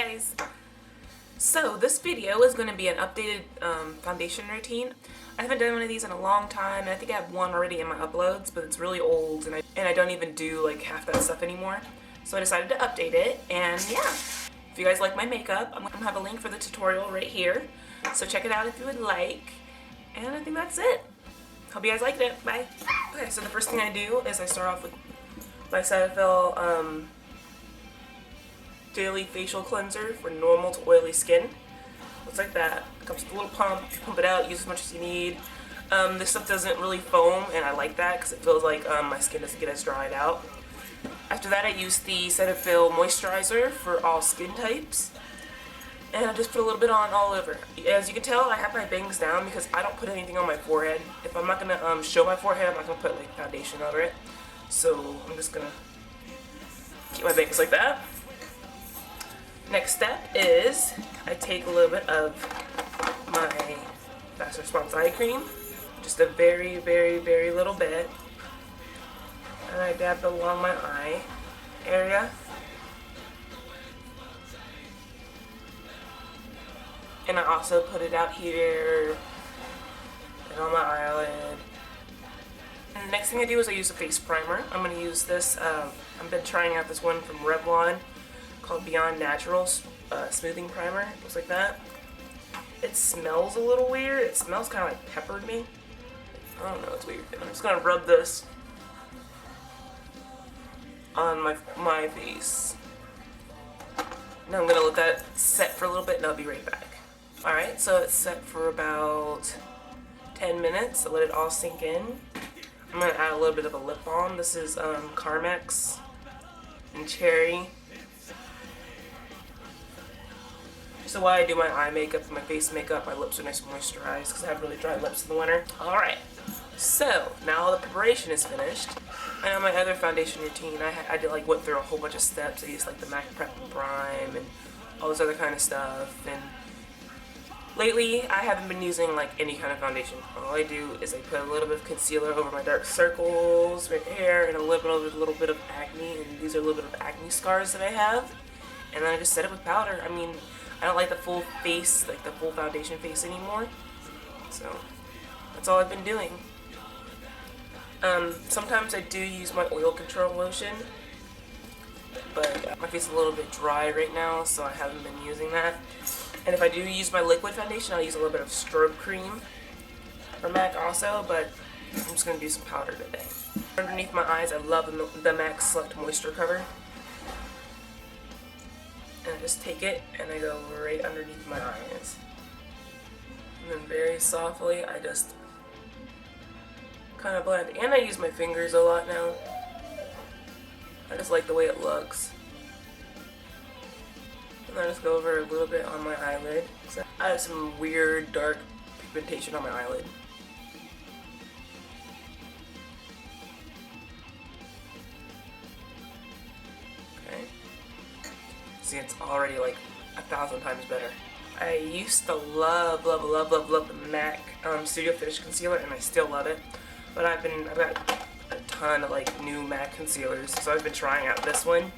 guys! So this video is going to be an updated foundation routine. I haven't done one of these in a long time, and I think I have one already in my uploads, but it's really old and I don't even do like half that stuff anymore. So I decided to update it, and yeah. If you guys like my makeup, I'm going to have a link for the tutorial right here. So check it out if you would like. And I think that's it. Hope you guys liked it. Bye. Okay, so the first thing I do is I start off with my Cetaphil Daily Facial Cleanser for normal to oily skin. Looks like that. Comes with a little pump. You pump it out, use as much as you need. This stuff doesn't really foam, and I like that because it feels like my skin doesn't get as dried out. After that, I use the Cetaphil Moisturizer for all skin types. And I just put a little bit on all over. As you can tell, I have my bangs down because I don't put anything on my forehead. If I'm not going to show my forehead, I'm not going to put like foundation over it. So I'm just going to keep my bangs like that. Next step is I take a little bit of my Fast Response Eye Cream. Just a very, very, very little bit. And I dab it along my eye area. And I also put it out here and on my eyelid. And the next thing I do is I use a face primer. I'm going to use this, I've been trying out this one from Revlon called Beyond Naturals Smoothing Primer. It looks like that. It smells a little weird. It smells kind of like peppered me. I don't know, it's weird. I'm just going to rub this on my face. Now I'm going to let that set for a little bit and I'll be right back. Alright, so it's set for about 10 minutes, so let it all sink in. I'm going to add a little bit of a lip balm. This is Carmex and Cherry. So while I do my eye makeup and my face makeup, my lips are nice and moisturized because I have really dry lips in the winter. Alright, so now the preparation is finished. And on my other foundation routine, I went through a whole bunch of steps. I used like the MAC Prep and Prime and all this other kind of stuff. And lately, I haven't been using like any kind of foundation. All I do is I put a little bit of concealer over my dark circles right here and a little bit of acne. And these are a little bit of acne scars that I have. And then I just set it with powder. I mean, I don't like the full face, like the full foundation face anymore. So that's all I've been doing. Sometimes I do use my oil control lotion, but my face is a little bit dry right now, so I haven't been using that. And if I do use my liquid foundation, I'll use a little bit of strobe cream from MAC also, but I'm just going to do some powder today. Underneath my eyes, I love the MAC Select Moisture Cover. And I just take it and I go right underneath my eyes. And then very softly, I just kind of blend. And I use my fingers a lot now. I just like the way it looks. And I just go over a little bit on my eyelid. I have some weird dark pigmentation on my eyelid. Okay. See, it's already like 1,000 times better. I used to love the MAC Studio Finish Concealer, and I still love it. But I've got a ton of like new MAC concealers, so I've been trying out this one,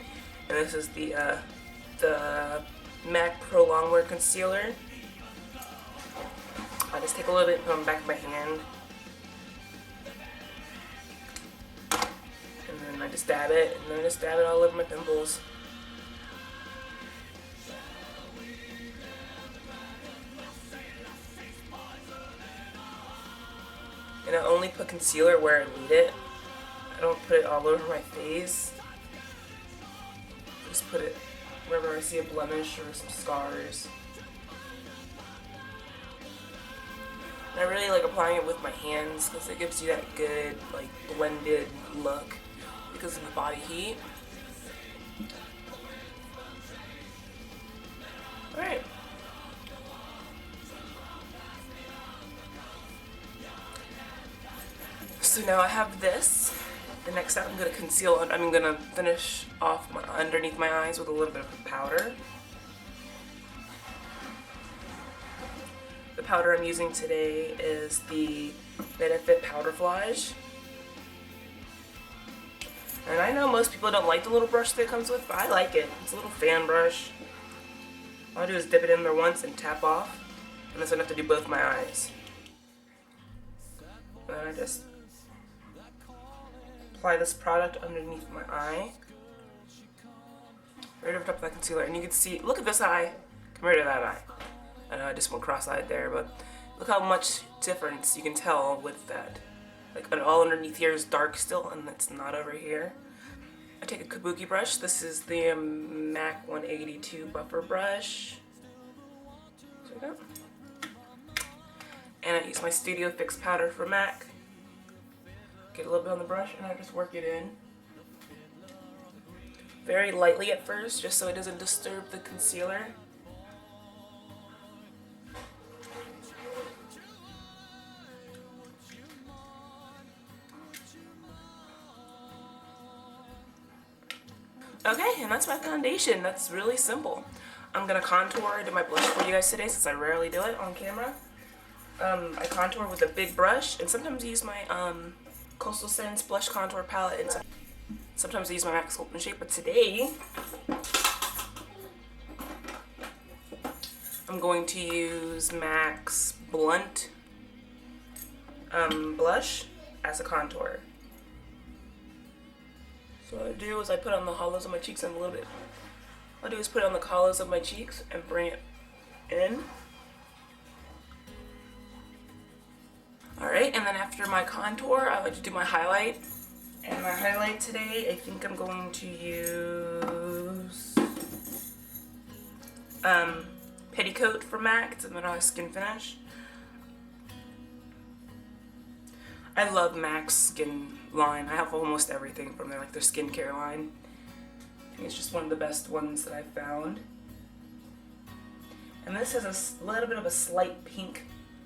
and this is the MAC Pro Longwear Concealer. I just take a little bit from the back of my hand, and then I just dab it, and then I just dab it all over my pimples. And I only put concealer where I need it. I don't put it all over my face. I just put it wherever I see a blemish or some scars. And I really like applying it with my hands because it gives you that good, like, blended look because of the body heat. Alright. So now I have this. The next step, I'm going to conceal, I'm going to finish off underneath my eyes with a little bit of powder. The powder I'm using today is the Benefit Powder Flage. And I know most people don't like the little brush that it comes with, but I like it. It's a little fan brush. All I do is dip it in there once and tap off, and this I have to do both my eyes. And I just apply this product underneath my eye, right over top of that concealer, and you can see, look at this eye compared to that eye. I know I just went cross-eyed there, but look how much difference you can tell with that. Like, all underneath here is dark still, and it's not over here. I take a kabuki brush. This is the MAC 182 buffer brush. There we go. And I use my Studio Fix powder from MAC. Get a little bit on the brush, and I just work it in. Very lightly at first, just so it doesn't disturb the concealer. Okay, and that's my foundation. That's really simple. I'm gonna contour, do my blush for you guys today since I rarely do it on camera. I contour with a big brush, and sometimes I use my Coastal Scents blush contour palette, and sometimes I use my MAC Sculpt and Shape, but today I'm going to use MAC's Blunt blush as a contour. So what I do is I put on the hollows of my cheeks and a little bit. What I do is put it on the hollows of my cheeks and bring it in. Alright, and then after my contour, I like to do my highlight. And my highlight today, I think I'm going to use Petticoat from MAC. It's a Mineral Skin Finish. I love MAC's skin line. I have almost everything from there, like their skincare line. I think it's just one of the best ones that I've found. And this has a little bit of a slight pink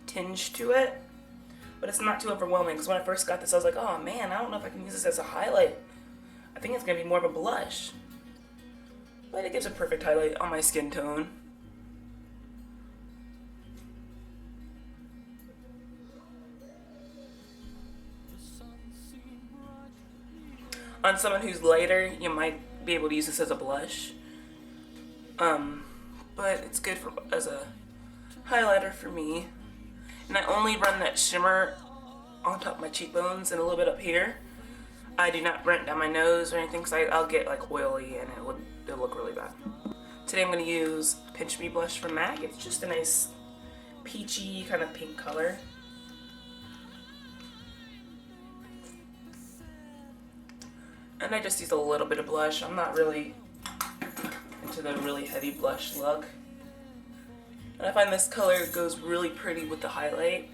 tinge to it, but it's not too overwhelming, because when I first got this I was like, oh man, I don't know if I can use this as a highlight. I think it's going to be more of a blush. But it gives a perfect highlight on my skin tone. On someone who's lighter, you might be able to use this as a blush. But it's good as a highlighter for me. And I only run that shimmer on top of my cheekbones and a little bit up here. I do not run it down my nose or anything, because I'll get like oily and it'll look really bad. Today I'm going to use Pinch Me blush from MAC. It's just a nice peachy kind of pink color. And I just use a little bit of blush. I'm not really into the really heavy blush look. And I find this color goes really pretty with the highlight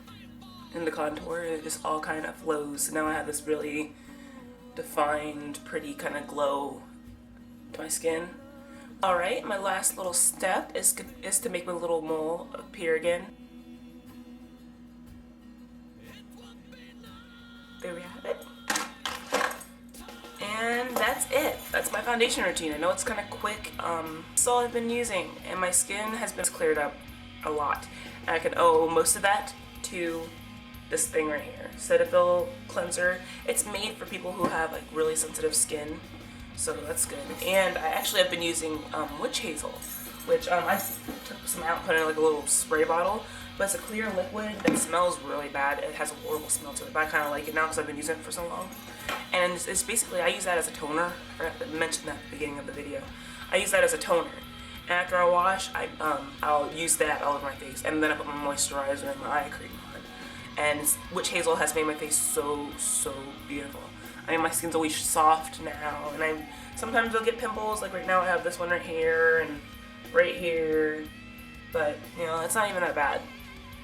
and the contour. It just all kind of flows. So now I have this really defined, pretty kind of glow to my skin. Alright, my last little step is to make my little mole appear again. There we have it. And that's it. That's my foundation routine. I know it's kind of quick. That's all I've been using, and my skin has been cleared up a lot. And I can owe most of that to this thing right here, Cetaphil cleanser. It's made for people who have like really sensitive skin, so that's good. And I actually have been using witch hazel, which I took some out and put in like a little spray bottle. But it's a clear liquid that smells really bad. It has a horrible smell to it, but I kind of like it now because I've been using it for so long. And it's basically, I use that as a toner. I forgot to mention that at the beginning of the video. I use that as a toner. And after I wash, I'll use that all over my face. And then I put my moisturizer and my eye cream on. And witch hazel has made my face so, so beautiful. I mean, my skin's always soft now. And sometimes I'll get pimples. Like right now I have this one right here and right here. But, you know, it's not even that bad.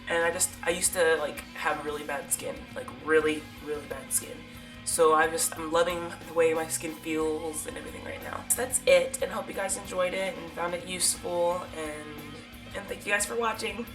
And I used to like have really bad skin, like really, really bad skin. So I'm loving the way my skin feels and everything right now. So that's it, and I hope you guys enjoyed it and found it useful, and thank you guys for watching.